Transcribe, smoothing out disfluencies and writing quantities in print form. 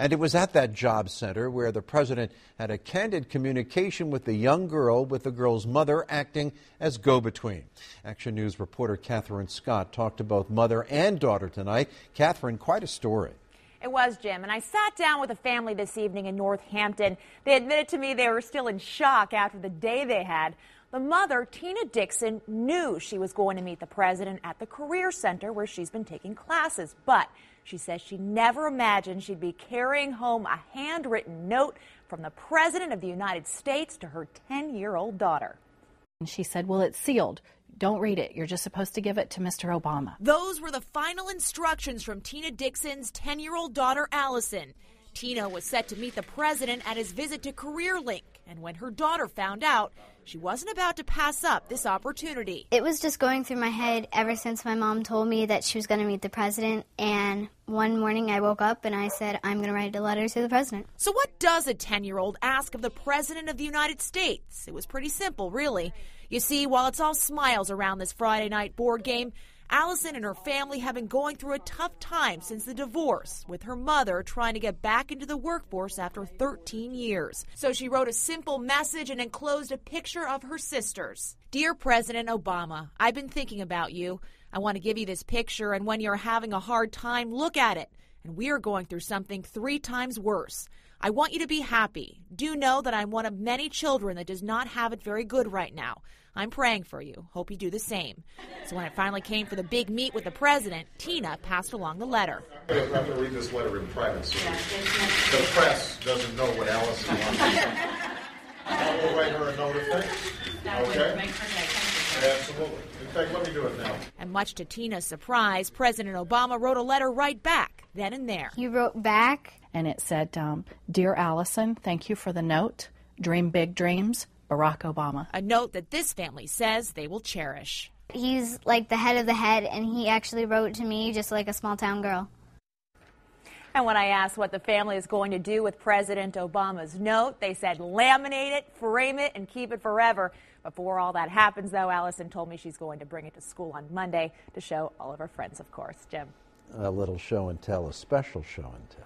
And it was at that job center where the president had a candid communication with the young girl, with the girl's mother acting as go-between. Action News reporter Katherine Scott talked to both mother and daughter tonight. Katherine, quite a story. It was, Jim, and I sat down with a family this evening in Northampton. They admitted to me they were still in shock after the day they had. The mother, Tina Dixon, knew she was going to meet the president at the Career Center where she's been taking classes, but she says she never imagined she'd be carrying home a handwritten note from the President of the United States to her 10-year-old daughter. And she said, well, it's sealed. Don't read it. You're just supposed to give it to Mr. Obama. Those were the final instructions from Tina Dixon's 10-year-old daughter, Allison. Tina was set to meet the president at his visit to CareerLink, and when her daughter found out, she wasn't about to pass up this opportunity. It was just going through my head ever since my mom told me that she was going to meet the president, and one morning I woke up and I said, I'm going to write a letter to the president. So what does a 10-year-old ask of the president of the United States? It was pretty simple, really. You see, while it's all smiles around this Friday night board game, Allison and her family have been going through a tough time since the divorce, with her mother trying to get back into the workforce after 13 years. So she wrote a simple message and enclosed a picture of her sisters. Dear President Obama, I've been thinking about you. I want to give you this picture, and when you're having a hard time, look at it. And we are going through something 3 times worse. I want you to be happy. Do know that I'm one of many children that does not have it very good right now. I'm praying for you. Hope you do the same. So when it finally came for the big meet with the president, Tina passed along the letter. I'm going to read this letter in privacy. The press doesn't know what Allison wants. I will write her a note of thanks. Okay? Absolutely. In fact, let me do it now. And much to Tina's surprise, President Obama wrote a letter right back, then and there. You wrote back? And it said, Dear Allison, thank you for the note. Dream big dreams. Barack Obama. A note that this family says they will cherish. He's like the head of the head, and he actually wrote to me just like a small-town girl. And when I asked what the family is going to do with President Obama's note, they said laminate it, frame it, and keep it forever. Before all that happens, though, Allison told me she's going to bring it to school on Monday to show all of her friends, of course. Jim. A little show and tell, a special show and tell.